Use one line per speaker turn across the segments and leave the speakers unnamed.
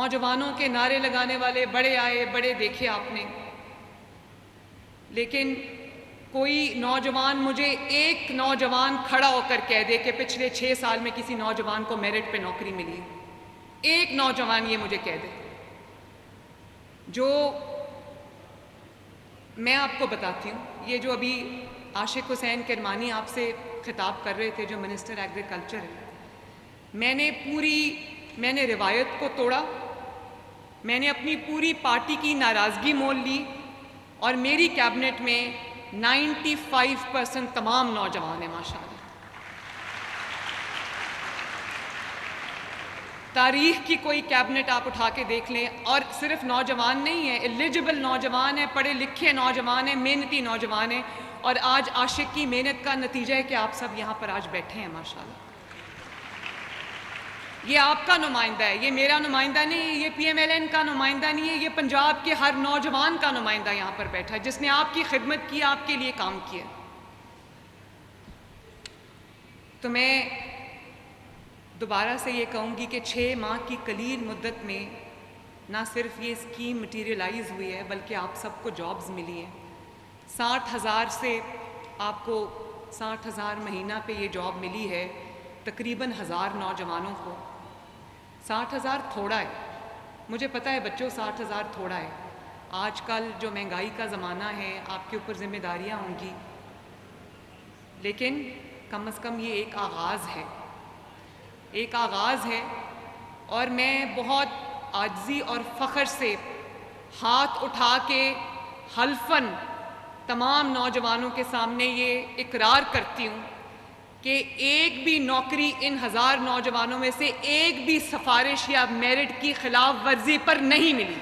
نوجوانوں کے نعرے لگانے والے بڑے آئے بڑے دیکھے آپ نے، لیکن کوئی نوجوان مجھے ایک نوجوان کھڑا ہو کر کہہ دے کہ پچھلے 6 سال میں کسی نوجوان کو میرٹ پہ نوکری ملی، ایک نوجوان یہ مجھے کہہ دے۔ جو میں آپ کو بتاتی ہوں، یہ جو ابھی عاشق حسین کرمانی آپ سے خطاب کر رہے تھے، جو منسٹر ایگریکلچر ہے، میں نے روایت کو توڑا، میں نے اپنی پوری پارٹی کی ناراضگی مول لی، اور میری کیبنٹ میں 95% تمام نوجوان ہیں ماشاءاللہ۔ تاریخ کی کوئی کیبنٹ آپ اٹھا کے دیکھ لیں، اور صرف نوجوان نہیں ہیں، ایلیجبل نوجوان ہیں، پڑھے لکھے نوجوان ہیں، محنتی نوجوان ہیں، اور آج عاشق کی محنت کا نتیجہ ہے کہ آپ سب یہاں پر آج بیٹھے ہیں ماشاءاللہ۔ یہ آپ کا نمائندہ ہے، یہ میرا نمائندہ نہیں ہے، یہ پی ایم ایل این کا نمائندہ نہیں ہے، یہ پنجاب کے ہر نوجوان کا نمائندہ یہاں پر بیٹھا ہے جس نے آپ کی خدمت کی، آپ کے لیے کام کیا۔ تو میں دوبارہ سے یہ کہوں گی کہ 6 ماہ کی قلیل مدت میں نہ صرف یہ اسکیم مٹیریلائز ہوئی ہے بلکہ آپ سب کو جابز ملی ہیں۔ 60,000 سے آپ کو 60,000 مہینہ پہ یہ جاب ملی ہے، تقریباً 1000 نوجوانوں کو۔ 60,000 تھوڑا ہے، مجھے پتہ ہے بچوں 60,000 تھوڑا ہے، آج کل جو مہنگائی کا زمانہ ہے آپ کے اوپر ذمہ داریاں ہوں گی، لیکن کم از کم یہ ایک آغاز ہے، ایک آغاز ہے۔ اور میں بہت عاجزی اور فخر سے ہاتھ اٹھا کے حلفاً تمام نوجوانوں کے سامنے یہ اقرار کرتی ہوں کہ ایک بھی نوکری ان 1000 نوجوانوں میں سے ایک بھی سفارش یا میرٹ کی خلاف ورزی پر نہیں ملی۔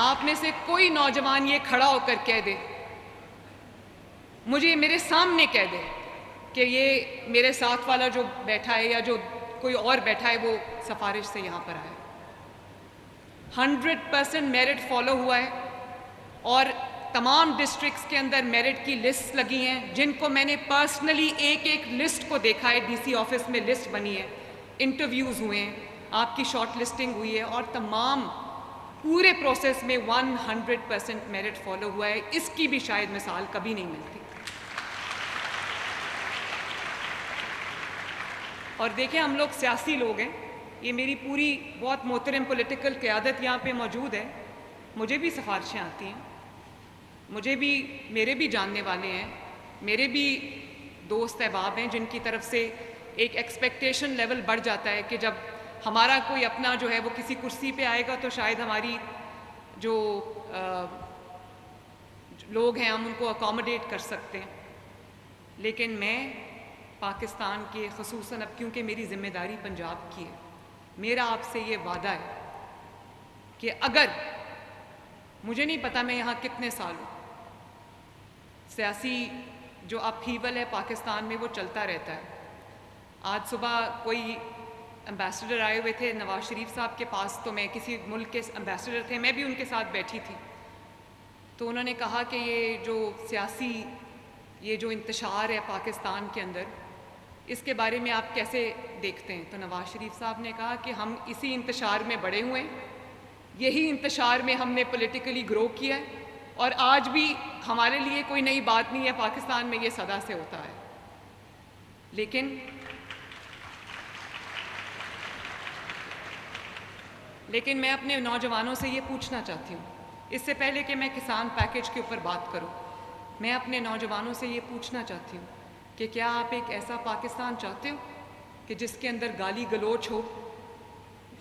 آپ میں سے کوئی نوجوان یہ کھڑا ہو کر کہہ دے، مجھے میرے سامنے کہہ دے کہ یہ میرے ساتھ والا جو بیٹھا ہے یا جو کوئی اور بیٹھا ہے وہ سفارش سے یہاں پر آیا۔ 100% میرٹ فالو ہوا ہے، اور تمام ڈسٹرکٹس کے اندر میرٹ کی لسٹ لگی ہیں، جن کو میں نے پرسنلی ایک لسٹ کو دیکھا ہے، ڈی سی آفس میں لسٹ بنی ہے، انٹرویوز ہوئے ہیں، آپ کی شارٹ لسٹنگ ہوئی ہے، اور تمام پورے پروسیس میں 100% میرٹ فالو ہوا ہے۔ اس کی بھی شاید مثال کبھی نہیں ملتی۔ اور دیکھیں، ہم لوگ سیاسی لوگ ہیں، یہ میری پوری بہت محترم پولیٹیکل قیادت یہاں پہ موجود ہے، مجھے بھی سفارشیں آتی ہیں، میرے بھی جاننے والے ہیں، میرے بھی دوست احباب ہیں جن کی طرف سے ایک ایکسپیکٹیشن لیول بڑھ جاتا ہے کہ جب ہمارا کوئی اپنا جو ہے وہ کسی کرسی پہ آئے گا تو شاید ہماری جو لوگ ہیں ہم ان کو اکاموڈیٹ کر سکتے ہیں۔ لیکن میں پاکستان کے خصوصاً اب کیونکہ میری ذمہ داری پنجاب کی ہے، میرا آپ سے یہ وعدہ ہے کہ اگر مجھے نہیں پتا میں یہاں کتنے سال ہوں، سیاسی جو اپہیول ہے پاکستان میں وہ چلتا رہتا ہے۔ آج صبح کوئی امبیسڈر آئے ہوئے تھے نواز شریف صاحب کے پاس، تو میں کسی ملک کے امبیسڈر تھے، میں بھی ان کے ساتھ بیٹھی تھی، تو انہوں نے کہا کہ یہ جو سیاسی یہ جو انتشار ہے پاکستان کے اندر، اس کے بارے میں آپ کیسے دیکھتے ہیں؟ تو نواز شریف صاحب نے کہا کہ ہم اسی انتشار میں بڑے ہوئے ہیں، یہی انتشار میں ہم نے پولیٹیکلی گرو کیا ہے، اور آج بھی ہمارے لیے کوئی نئی بات نہیں ہے، پاکستان میں یہ سدا سے ہوتا ہے۔ لیکن میں اپنے نوجوانوں سے یہ پوچھنا چاہتی ہوں، اس سے پہلے کہ میں کسان پیکیج کے اوپر بات کروں، میں اپنے نوجوانوں سے یہ پوچھنا چاہتی ہوں کہ کیا آپ ایک ایسا پاکستان چاہتے ہو کہ جس کے اندر گالی گلوچ ہو،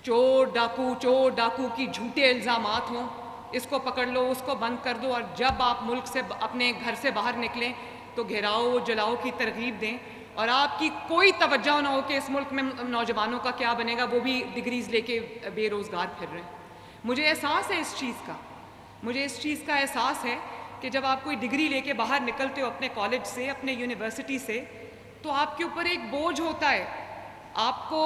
چور ڈاکو کی جھوٹے الزامات ہوں، اس کو پکڑ لو اس کو بند کر دو، اور جب آپ ملک سے اپنے گھر سے باہر نکلیں تو گھیراؤ جلاؤ کی ترغیب دیں، اور آپ کی کوئی توجہ نہ ہو کہ اس ملک میں نوجوانوں کا کیا بنے گا، وہ بھی ڈگریز لے کے بے روزگار پھر رہے ہیں۔ مجھے احساس ہے اس چیز کا احساس ہے کہ جب آپ کوئی ڈگری لے کے باہر نکلتے ہو اپنے کالج سے، اپنے یونیورسٹی سے، تو آپ کے اوپر ایک بوجھ ہوتا ہے، آپ کو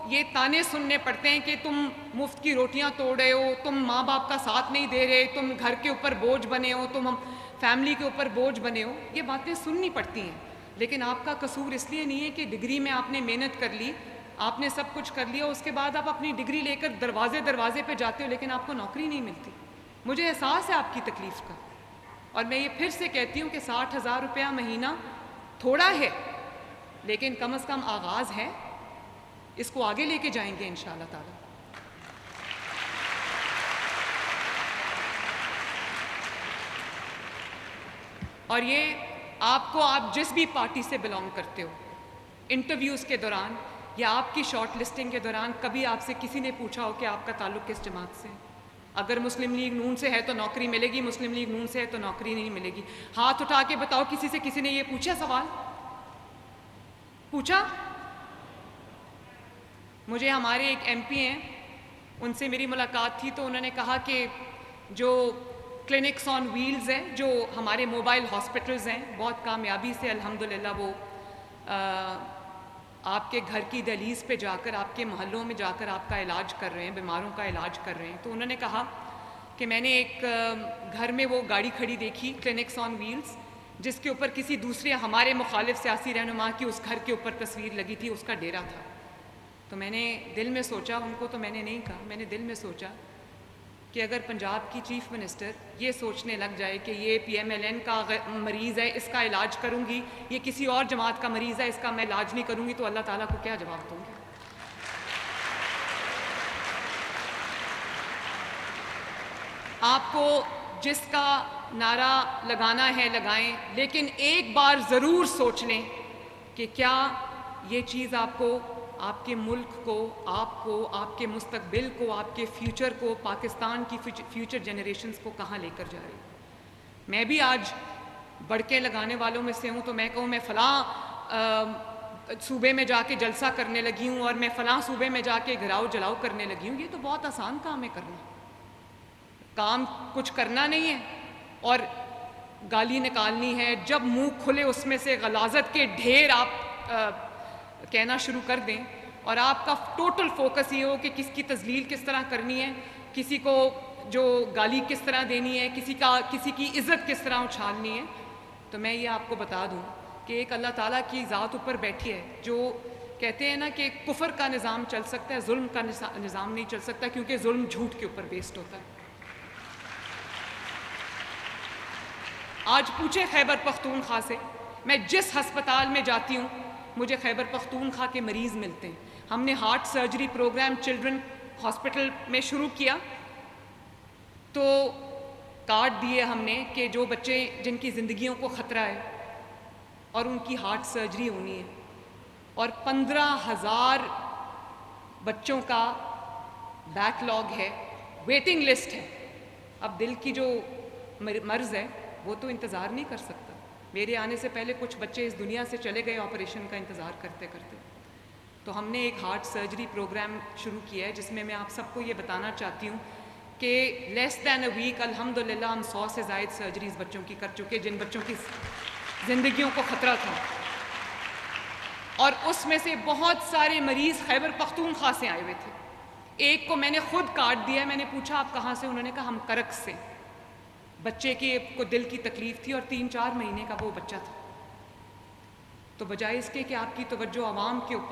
یہ تانے سننے پڑتے ہیں کہ تم مفت کی روٹیاں توڑ رہے ہو، تم ماں باپ کا ساتھ نہیں دے رہے، تم گھر کے اوپر بوجھ بنے ہو، تم فیملی کے اوپر بوجھ بنے ہو، یہ باتیں سننی پڑتی ہیں. لیکن آپ کا قصور اس لیے نہیں ہے کہ ڈگری میں آپ نے محنت کر لی، آپ نے سب کچھ کر لیا، اس کے بعد آپ اپنی ڈگری لے کر دروازے پہ جاتے ہو لیکن آپ کو نوکری نہیں ملتی. مجھے احساس ہے آپ کی تکلیف کا، اور میں یہ پھر سے کہتی ہوں کہ 60,000 روپیہ مہینہ تھوڑا ہے لیکن کم از کم آغاز ہے، اس کو آگے لے کے جائیں گے انشاءاللہ تعالی. اور یہ آپ جس بھی پارٹی سے بلانگ کرتے ہو، انٹرویوز کے دوران یا آپ کی شارٹ لسٹنگ کے دوران کبھی آپ سے کسی نے پوچھا ہو کہ آپ کا تعلق کس جماعت سے ہے؟ اگر مسلم لیگ نون سے ہے تو نوکری ملے گی، مسلم لیگ نون سے ہے تو نوکری نہیں ملے گی. ہاتھ اٹھا کے بتاؤ کسی نے یہ پوچھا؟ سوال پوچھا؟ مجھے ہمارے ایک ایم پی ہیں، ان سے میری ملاقات تھی تو انہوں نے کہا کہ جو کلینکس آن ویلز ہیں، جو ہمارے موبائل ہاسپٹلز ہیں، بہت کامیابی سے الحمدللہ وہ آپ کے گھر کی دہلیز پہ جا کر، آپ کے محلوں میں جا کر آپ کا علاج کر رہے ہیں، بیماروں کا علاج کر رہے ہیں. تو انہوں نے کہا کہ میں نے ایک گھر میں وہ گاڑی کھڑی دیکھی کلینکس آن ویلز، جس کے اوپر کسی دوسرے ہمارے مخالف سیاسی رہنما کی اس گھر کے اوپر تصویر لگی تھی، اس کا ڈیرا تھا. تو میں نے دل میں سوچا، ان کو تو میں نے نہیں کہا، میں نے دل میں سوچا کہ اگر پنجاب کی چیف منسٹر یہ سوچنے لگ جائے کہ یہ پی ایم ایل این کا مریض ہے، اس کا علاج کروں گی، یہ کسی اور جماعت کا مریض ہے، اس کا میں علاج نہیں کروں گی، تو اللہ تعالیٰ کو کیا جواب دوں گی؟ آپ کو جس کا نعرہ لگانا ہے لگائیں، لیکن ایک بار ضرور سوچ لیں کہ کیا یہ چیز آپ کو، آپ کے ملک کو، آپ کے مستقبل کو، آپ کے فیوچر کو، پاکستان کی فیوچر جنریشنز کو کہاں لے کر جا رہی. میں بھی آج بڑکے لگانے والوں میں سے ہوں، تو میں کہوں میں فلاں صوبے میں جا کے جلسہ کرنے لگی ہوں اور میں فلاں صوبے میں جا کے گھراؤ جلاؤ کرنے لگی ہوں، یہ تو بہت آسان کام ہے کرنا. کام کچھ کرنا نہیں ہے اور گالی نکالنی ہے. جب منہ کھلے اس میں سے غلاظت کے ڈھیر آپ کہنا شروع کر دیں اور آپ کا ٹوٹل فوکس یہ ہو کہ کس کی تذلیل کس طرح کرنی ہے، کسی کو جو گالی کس طرح دینی ہے، کسی کی عزت کس طرح اچھالنی ہے، تو میں یہ آپ کو بتا دوں کہ ایک اللہ تعالیٰ کی ذات اوپر بیٹھی ہے جو کہتے ہیں نا کہ کفر کا نظام چل سکتا ہے، ظلم کا نظام نہیں چل سکتا، کیونکہ ظلم جھوٹ کے اوپر بیسڈ ہوتا ہے. آج پوچھے خیبر پختونخوا سے، میں جس ہسپتال میں جاتی ہوں مجھے خیبر پختونخوا کے مریض ملتے ہیں. ہم نے heart surgery program children hospital میں شروع کیا تو کارڈ دیے ہم نے کہ جو بچے جن کی زندگیوں کو خطرہ ہے اور ان کی ہارٹ سرجری ہونی ہے، اور 15,000 بچوں کا بیک لاگ ہے، ویٹنگ لسٹ ہے. اب دل کی جو مرض ہے وہ تو انتظار نہیں کر سکتا. میرے آنے سے پہلے کچھ بچے اس دنیا سے چلے گئے آپریشن کا انتظار کرتے کرتے. تو ہم نے ایک ہارٹ سرجری پروگرام شروع کیا ہے جس میں میں آپ سب کو یہ بتانا چاہتی ہوں کہ لیس دین اے ویک الحمدللہ ہم 100 سے زائد سرجریز بچوں کی کر چکے جن بچوں کی زندگیوں کو خطرہ تھا. اور اس میں سے بہت سارے مریض خیبر پختونخوا سے آئے ہوئے تھے. ایک کو میں نے خود کارڈ دیا، میں نے پوچھا آپ کہاں سے؟ انہوں نے کہا ہم کرک سے. بچے کے کو دل کی تکلیف تھی اور 3-4 مہینے کا وہ بچہ تھا. تو بجائے اس کے کہ آپ کی توجہ عوام کے اوپر